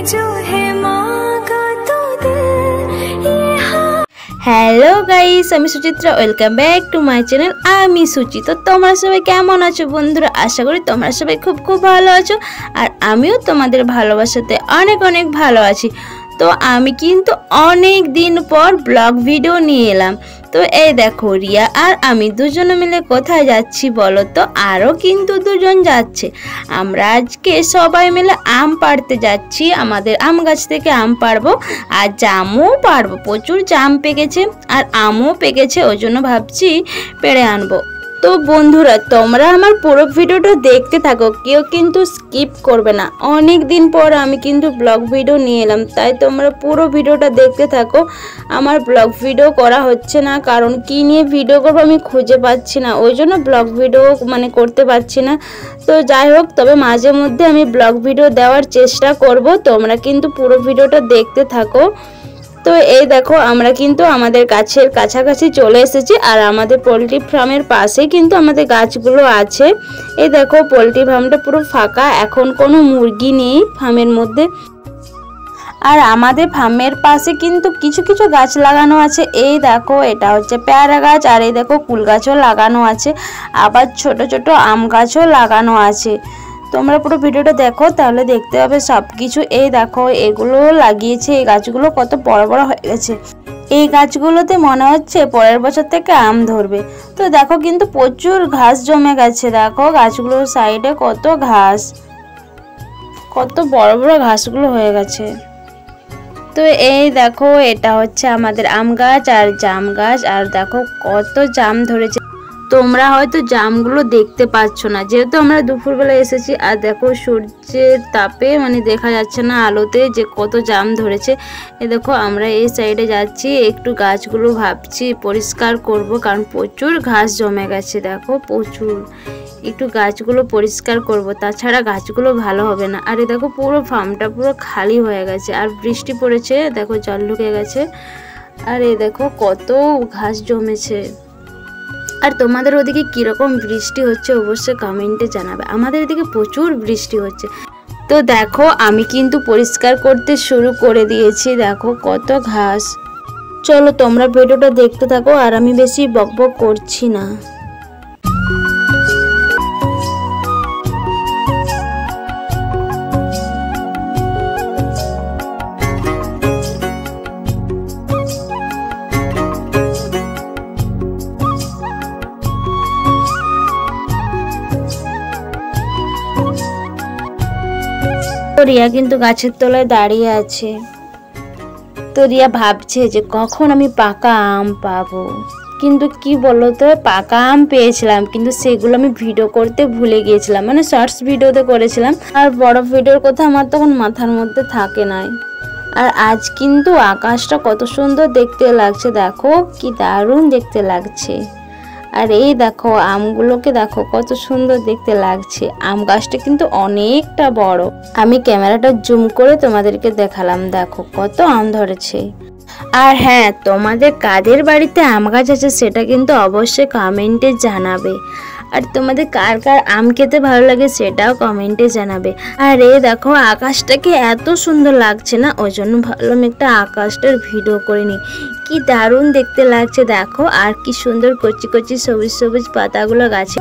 जो है मांगा तो दे ये हाँ। হ্যালো গাইস, আমি Suchitra, welcome back to my channel. আমি সুচি। তো তোমরা সবাই কেমন আছো বন্ধুরা? আশা করি তোমরা সবাই খুব খুব ভালো আছো, আর আমিও তোমাদের ভালোবাসাতে অনেক অনেক ভালো আছি। তো আমি কিন্তু অনেক দিন পর ব্লগ ভিডিও নিয়ে এলাম। তো এই দেখো, রিয়া আর আমি দুজনে মিলে কোথায় যাচ্ছি বলো তো? আরও কিন্তু দুজন যাচ্ছে। আমরা আজকে সবাই মিলে আম পাড়তে যাচ্ছি। আমাদের আম গাছ থেকে আম পাড়বো, আর জামও পাড়বো। প্রচুর জাম পেকেছে আর আমও পেকেছে, ওই জন্য ভাবছি পেড়ে আনবো। তো বন্ধুরা, তোমরা আমার পুরো ভিডিওটা দেখতে থাকো, কেউ কিন্তু স্কিপ করবে না। অনেক দিন পর আমি কিন্তু ব্লগ ভিডিও নিয়ে এলাম, তাই তোমরা পুরো ভিডিওটা দেখতে থাকো। আমার ব্লগ ভিডিও করা হচ্ছে না, কারণ কি নিয়ে ভিডিও করবো আমি খুঁজে পাচ্ছি না, ওই জন্য ব্লগ ভিডিও করতে পারছি না। তো যাই হোক, তবে মাঝে মধ্যে আমি ব্লগ ভিডিও দেওয়ার চেষ্টা করব, তোমরা কিন্তু পুরো ভিডিওটা দেখতে থাকো। তো এই দেখো, আমরা কিন্তু আমাদের গাছের কাছাকাছি চলে এসেছি, আর আমাদের পোলট্রি ফার্মের পাশে কিন্তু আমাদের গাছগুলো আছে। এই দেখো, পোলট্রি ফার্মটা পুরো ফাঁকা, এখন কোনো মুরগি নেই ফার্মের মধ্যে। আর আমাদের ফার্মের পাশে কিন্তু কিছু কিছু গাছ লাগানো আছে। এই দেখো, এটা হচ্ছে পেয়ারা গাছ, আর এই দেখো কুল গাছও লাগানো আছে, আবার ছোট ছোট আম গাছও লাগানো আছে। তোমরা পুরো ভিডিওটা দেখো, তাহলে দেখতে পাবে সব কিছু। এই দেখো, এগুলো লাগিয়েছে, এই গাছগুলো কত বড় বড় হয়ে গেছে। এই গাছগুলোতে মনে হচ্ছে পরের বছর থেকে আম ধরবে। তো দেখো, কিন্তু প্রচুর ঘাস জমে গেছে। দেখো গাছগুলোর সাইডে কত ঘাস, কত বড় বড় ঘাসগুলো হয়ে গেছে। তো এই দেখো, এটা হচ্ছে আমাদের আম গাছ আর জাম গাছ, আর দেখো কত জাম ধরেছে। তোমরা হয়তো জামগুলো দেখতে পাচ্ছ না, যেহেতু আমরা দুপুরবেলা এসেছি, আর দেখো সূর্যের তাপে দেখা যাচ্ছে না আলোতে যে কত জাম ধরেছে। এ দেখো, আমরা এই সাইডে যাচ্ছি, একটু গাছগুলো ভাবছি পরিষ্কার করব, কারণ প্রচুর ঘাস জমে গেছে। দেখো প্রচুর, একটু গাছগুলো পরিষ্কার করব, তাছাড়া গাছগুলো ভালো হবে না। আর এই দেখো, পুরো ফার্মটা পুরো খালি হয়ে গেছে, আর বৃষ্টি পড়েছে, দেখো জল ঢুকে গেছে। আর এই দেখো কত ঘাস জমেছে। আর তোমাদের ওদিকে কীরকম বৃষ্টি হচ্ছে অবশ্যই কমেন্টে জানাবে। আমাদের এদিকে প্রচুর বৃষ্টি হচ্ছে। তো দেখো, আমি কিন্তু পরিষ্কার করতে শুরু করে দিয়েছি। দেখো কত ঘাস। চলো তোমরা ভিডিওটা দেখতে থাকো, আর আমি বেশি বকবক করছি না। রিয়া কিন্তু গাছের তলায় দাঁড়িয়ে আছে। তো রিয়া ভাবছে যে কখন আমি পাকা আম পাবো। কিন্তু কি বলতো, পাকা আম পেয়েছিলাম, কিন্তু সেগুলো আমি ভিডিও করতে ভুলে গিয়েছিলাম, শর্টস ভিডিওতে করেছিলাম, আর বড় ভিডিওর কথা আমার তখন মাথার মধ্যে থাকে নাই। আর আজ কিন্তু আকাশটা কত সুন্দর দেখতে লাগছে, দেখো কি দারুণ দেখতে লাগছে। আর এই দেখো, আমগুলোকে দেখো কত সুন্দর দেখতে লাগছে। আম গাছটা কিন্তু অনেকটা বড়। আমি ক্যামেরাটা জুম করে তোমাদেরকে দেখালাম, দেখো কত আম ধরেছে। আর হ্যাঁ, তোমাদের কাদের বাড়িতে আম গাছ আছে সেটা কিন্তু অবশ্যই কমেন্টে জানাবে। আর তোমাদের কার কার আম খেতে ভালো লাগে সেটাও কমেন্টে জানাবে। আর এই দেখো, আকাশটাকে এত সুন্দর লাগছে না, ওই জন্য ভাবলাম একটা আকাশটার ভিডিও করে নিই। কি দারুণ দেখতে লাগছে দেখো, আর কি সুন্দর কচি কচি সবুজ সবুজ পাতাগুলো গাছে।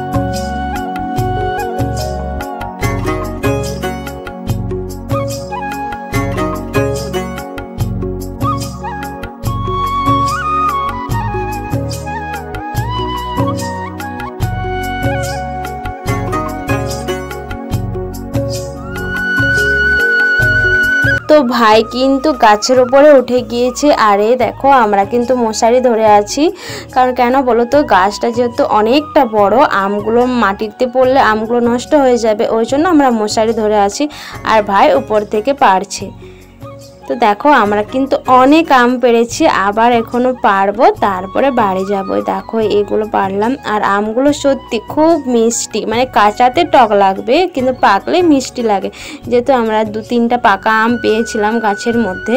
তো ভাই কিন্তু গাছের উপরে উঠে গিয়েছে। আরে দেখো, আমরা কিন্তু মশারি ধরে আছি, কারণ কেন বলো তো, গাছটা যেহেতু অনেকটা বড়, আমগুলো মাটিতে পড়লে আমগুলো নষ্ট হয়ে যাবে, ওই জন্য আমরা মশারি ধরে আছি, আর ভাই উপর থেকে পারছে। তো দেখো, আমরা কিন্তু অনেক আম পেড়েছি, আবার এখনো পারবো, তারপরে বাড়ি যাবো। দেখো এগুলো পারলাম, আর আমগুলো সত্যি খুব মিষ্টি, কাঁচাতে টক লাগবে, কিন্তু পাকলে মিষ্টি লাগে। যেহেতু আমরা 2-3টা পাকা আম পেয়েছিলাম গাছের মধ্যে,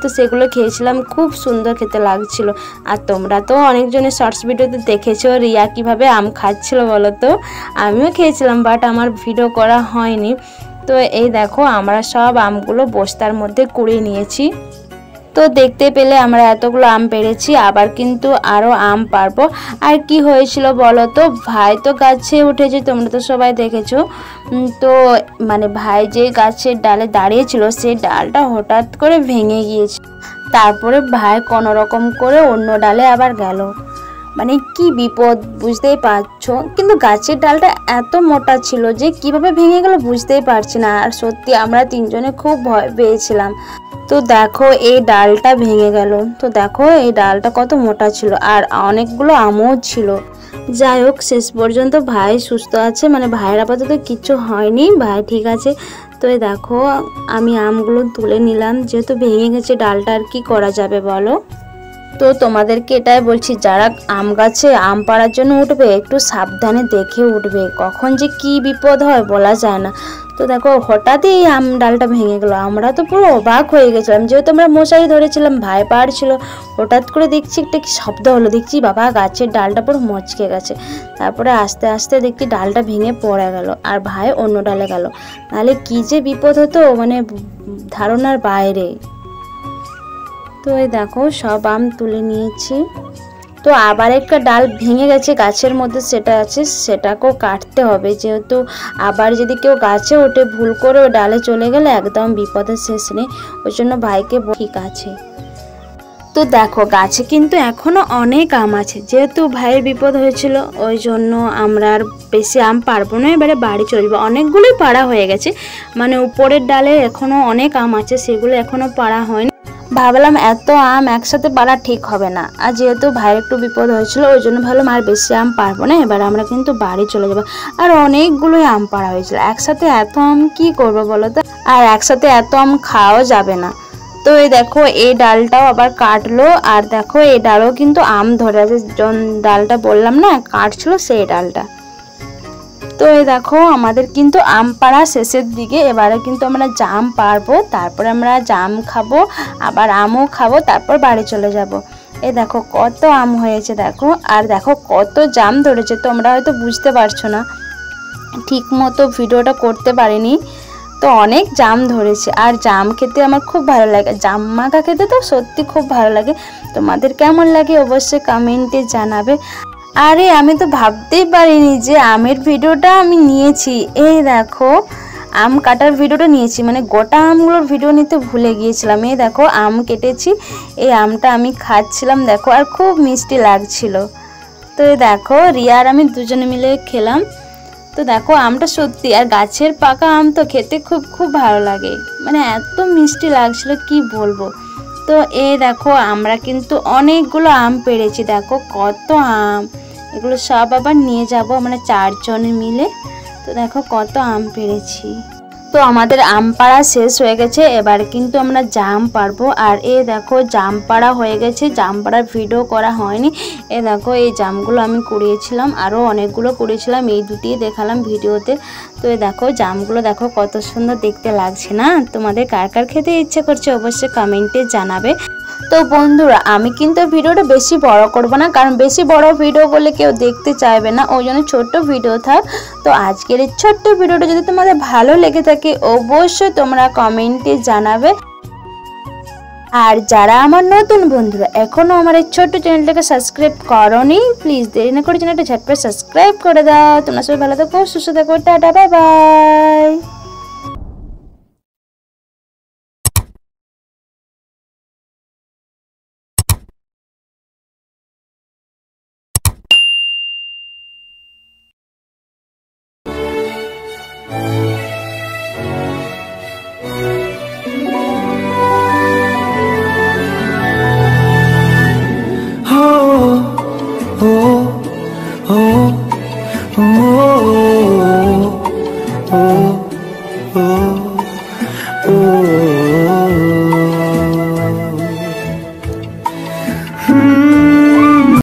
তো সেগুলো খেয়েছিলাম, খুব সুন্দর খেতে লাগছিল। আর তোমরা তো অনেকজনের শর্টস ভিডিওতে দেখেছো রিয়া কীভাবে আম খাচ্ছিল বলো তো। আমিও খেয়েছিলাম, বাট আমার ভিডিও করা হয়নি। তো এই দেখো আমরা সব আমগুলো বস্তার মধ্যে কুড়িয়ে নিয়েছি। তো দেখতে পেলে আমরা এতগুলো আম পেরেছি, আবার কিন্তু আরও আম পারবো। আর কি হয়েছিল বলো তো, ভাই তো গাছে উঠেছে, তোমরা তো সবাই দেখেছো। তো মানে ভাই যে গাছের ডালে দাঁড়িয়েছিল সেই ডালটা হঠাৎ করে ভেঙে গিয়েছে। তারপরে ভাই কোনো রকম করে অন্য ডালে আবার গেল। মানে কি বিপদ বুঝতেই পারছো। কিন্তু গাছের ডালটা এত মোটা ছিল যে কিভাবে ভেঙে গেল বুঝতেই পারছি না। আর সত্যি আমরা তিনজনে খুব ভয় পেয়েছিলাম। তো দেখো এই ডালটা ভেঙে গেল। তো দেখো এই ডালটা কত মোটা ছিল, আর অনেকগুলো আমও ছিল। যাই হোক শেষ পর্যন্ত ভাই সুস্থ আছে, মানে ভাইয়ের আপাতত কিচ্ছু হয়নি, ভাই ঠিক আছে। তো এই দেখো আমি আমগুলো তুলে নিলাম, যেহেতু ভেঙে গেছে ডালটা আর কি করা যাবে বলো। তো তোমাদেরকে এটাই বলছি, যারা আম গাছে আম পাড়ার জন্য উঠবে একটু সাবধানে দেখে উঠবে, কখন যে কি বিপদ হয় বলা যায় না। তো দেখো হঠাৎই আম ডালটা ভেঙে গেলো, আমরা তো পুরো অবাক হয়ে গেছিলাম, যেহেতু আমরা মশারি ধরেছিলাম, ভাই পাড়ছিল। হঠাৎ করে দেখছি একটা কি শব্দ হলো, দেখছি বাবা গাছের ডালটা পুরো মচকে গেছে। তারপরে আস্তে আস্তে দেখছি ডালটা ভেঙে পড়ে গেল, আর ভাই অন্য ডালে গেল, নাহলে কি যে বিপদ হতো মানে ধারণার বাইরে। তো এই দেখো সব আম তুলে নিয়েছি। তো আবার একটা ডাল ভেঙে গেছে গাছের মধ্যে, সেটা আছে, সেটাকেও কাটতে হবে, যেহেতু আবার যদি কেউ গাছে ওঠে ভুল করে ওই ডালে চলে গেলে একদম বিপদের শেষ নেই। ওই জন্য ভাইকে ঠিক আছে। তো দেখো গাছে কিন্তু এখনো অনেক আম আছে, যেহেতু ভাইয়ের বিপদ হয়েছিল ওই জন্য আমরা আর বেশি আম পারবো না, এবারে বাড়ি চলে যাবো। অনেকগুলোই পাড়া হয়ে গেছে, মানে উপরের ডালে এখনো অনেক আম আছে, সেগুলো এখনো পাড়া হয়নি। ভাবলাম এত আম একসাথে পাড়া ঠিক হবে না, আর যেহেতু ভাইয়ের একটু বিপদ হয়েছিল ওই জন্য ভাবলাম আর বেশি আম পারবো না, এবার আমরা কিন্তু বাড়ি চলে যাবো। আর অনেকগুলোই আম পাড়া হয়েছিল, একসাথে এত আম কি করবো বলো তো, আর একসাথে এত আম খাওয়া যাবে না। তো এই দেখো এই ডালটাও আবার কাটলো, আর দেখো এই ডালও কিন্তু আম ধরে আছে, ডালটা বললাম না কাটছিল সেই ডালটা। তো এই দেখো আমাদের কিন্তু আম পাড়া শেষের দিকে, এবারে কিন্তু আমরা জাম পারবো, তারপরে আমরা জাম খাবো, আবার আমও খাবো, তারপর বাড়ি চলে যাব। এই দেখো কত আম হয়েছে দেখো, আর দেখো কত জাম ধরেছে, তোমরা হয়তো বুঝতে পারছো না, ঠিক মতো ভিডিওটা করতে পারিনি। তো অনেক জাম ধরেছে, আর জাম খেতে আমার খুব ভালো লাগে, জাম মাখা খেতে তো সত্যি খুব ভালো লাগে। তোমাদের কেমন লাগে অবশ্যই কমেন্টে জানাবে। আরে আমি তো ভাবতেই পারিনি যে আমের ভিডিওটা আমি নিয়েছি। এই দেখো আম কাটার ভিডিওটা নিয়েছি, মানে গোটা আমগুলোর ভিডিও নিতে ভুলে গিয়েছিলাম। এই দেখো আম কেটেছি, এই আমটা আমি খাচ্ছিলাম দেখো, আর খুব মিষ্টি লাগছিল। তো এই দেখো রিয়া আর আমি দুজনে মিলে খেলাম। তো দেখো আমটা সত্যি, আর গাছের পাকা আম তো খেতে খুব খুব ভালো লাগে, মানে এত মিষ্টি লাগছিল কি বলবো। তো এই দেখো আমরা কিন্তু অনেকগুলো আম পেড়েছি, দেখো কত আম, এগুলো সব আবার নিয়ে যাব মানে 4 জনে মিলে। তো দেখো কত আম পেড়েছি। তো আমাদের আম পাড়া শেষ হয়ে গেছে, এবার কিন্তু আমরা জাম পারবো। আর এ দেখো জাম পাড়া হয়ে গেছে, জাম পাড়ার ভিডিও করা হয়নি। এ দেখো এই জামগুলো আমি কুড়িয়েছিলাম, আরও অনেকগুলো কুড়িয়েছিলাম, এই দুটিই দেখালাম ভিডিওতে। তো এই দেখো জামগুলো দেখো কত সুন্দর দেখতে লাগছে না, তোমাদের কার কার খেতে ইচ্ছে করছে অবশ্যই কমেন্টে জানাবে। তো বন্ধুরা আমি কিন্তু ভিডিওটা বেশি বড় করব না, কারণ বেশি বড় ভিডিও করলে কেউ দেখতে চাইবে না, ওই জন্য ছোট্ট ভিডিও থাক। তো আজকের এই ছোট্ট ভিডিওটা যদি তোমাদের ভালো লেগে থাকে অবশ্যই তোমরা কমেন্টে জানাবে। আর যারা আমার নতুন বন্ধুরা এখনো আমার এই ছোট্ট চ্যানেলটাকে সাবস্ক্রাইব করোনি, প্লিজ দেরি না করে চ্যানেলটা ঝটপট সাবস্ক্রাইব করে দাও। তোমরা সবাই ভালো থাকো, সুস্থ থাকো, tata bye bye. oh, oh, oh, oh.